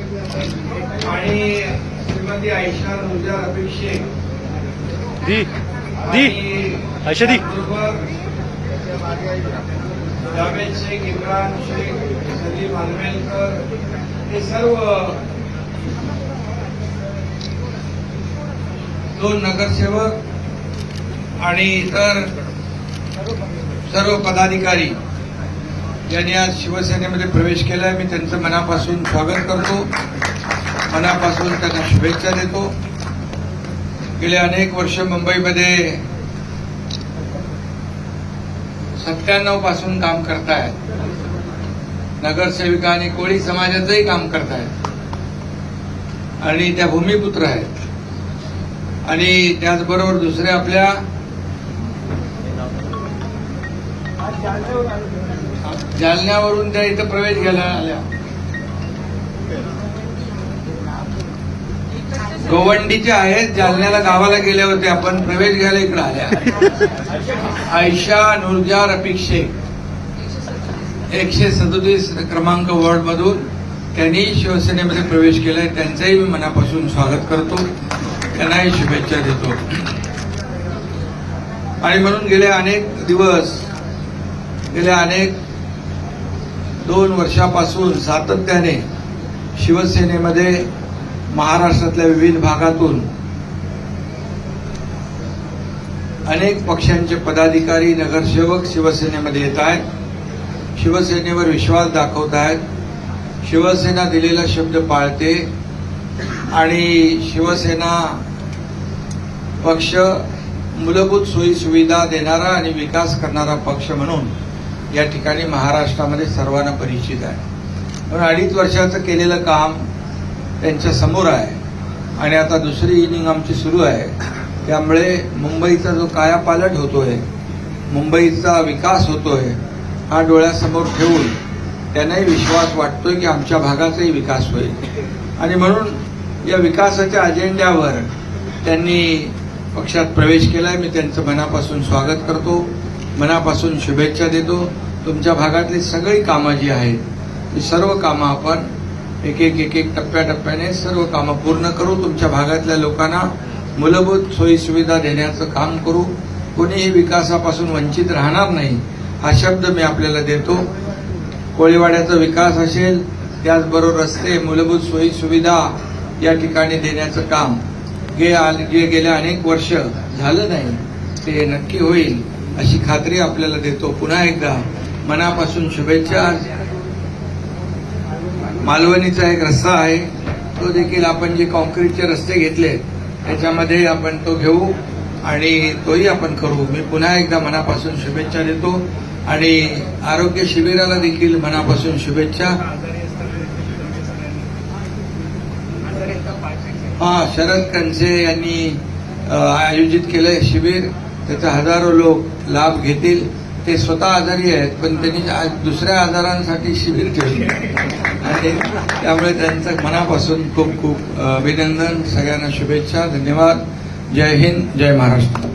आणि श्रीमती आयशा नूरजा रफीक शेख आयशा दी जावेद शेख, इम्रान शेख, सलीम आलमेलकर हे सर्व 2 नगरसेवक आणि इतर सर्व पदाधिकारी यांनी आज शिवसेनेमध्ये प्रवेश केलाय. मी त्यांचं मनापासून स्वागत करतो, मनापासून त्यांना शुभेच्छा देतो. गेले अनेक वर्ष मुंबईमध्ये 97 पासून काम करतायत. नगरसेविका आणि कोळी समाजाचंही काम करतायत आणि त्या भूमिपुत्र आहेत. आणि त्याचबरोबर दुसऱ्या आपल्या जालन्यावरून त्या इथं प्रवेश घ्यायला आल्या. गोवंडीच्या आहेत, जालन्याला गावाला गेल्या होत्या, आपण प्रवेश घ्यायला इकडे आल्या. आयशा नूरजा रफीक शेख 137 क्रमांक वॉर्डमधून त्यांनी शिवसेनेमध्ये प्रवेश केलाय. त्यांचंही मी मनापासून स्वागत करतो, त्यांनाही शुभेच्छा देतो. आणि म्हणून गेले अनेक 2 वर्षापासून सातत्याने शिवसेनेमध्ये महाराष्ट्रातल्या विविध भागातून अनेक पक्षांचे पदाधिकारी, नगरसेवक शिवसेनेमध्ये येत आहेत. शिवसेनेवर विश्वास दाखवत आहेत. शिवसेना दिलेला शब्द पाळते आणि शिवसेना पक्ष मूलभूत सोयी सुविधा देणारा आणि विकास करणारा पक्ष म्हणून या ठिकाणी महाराष्ट्रामध्ये सर्वांना परिचित आहे. पण 2.5 वर्षाचं केलेलं काम त्यांच्या समोर आहे आणि आता दुसरी इनिंग आमची सुरू आहे. त्यामुळे मुंबईचा जो कायापालट होतोय, मुंबईचा विकास होतोय, हा डोळ्यासमोर ठेवून त्यांनाही विश्वास वाटतोय की आमच्या भागाचाही विकास होईल. आणि म्हणून या विकासाच्या अजेंड्यावर त्यांनी पक्षात प्रवेश केलाय. मी त्यांचं मनापासून स्वागत करतो, मनापासून शुभेच्छा देतो. तुमच्या भागातली सगळी कामं जी आहेत ती सर्व कामं आपण एक टप्प्याटप्प्याने सर्व कामं पूर्ण करू. तुमच्या भागातल्या लोकांना मूलभूत सोयी सुविधा देण्याचं काम करू. कोणीही विकासापासून वंचित राहणार नाही, हा शब्द मी आपल्याला देतो. कोळीवाड्याचा विकास असेल, त्याचबरोबर रस्ते, मूलभूत सोयी सुविधा या ठिकाणी देण्याचं काम जे गेल्या अनेक वर्ष झालं नाही ते नक्की होईल अशी खात्री आपल्याला देतो. पुन्हा एकदा मनापासून शुभेच्छा. मालवणीचा एक रस्ता आहे, तो देखील आपण जे कॉन्क्रीटचे रस्ते घेतले त्याच्यामध्ये आपण तो घेऊ आणि तोही आपण करू. मी पुन्हा एकदा मनापासून शुभेच्छा देतो आणि आरोग्य शिबिराला देखील मनापासून शुभेच्छा. शरद कणसे यांनी आयोजित केलंय शिबिर, त्याचा हजारो लोक लाभ घेतील. ते स्वतः आजारी आहेत पण त्यांनी दुसऱ्या आजारांसाठी शिबिर ठेवले आणि त्यामुळे त्यांचं मनापासून खूप खूप अभिनंदन. सगळ्यांना शुभेच्छा. धन्यवाद. जय हिंद, जय महाराष्ट्र.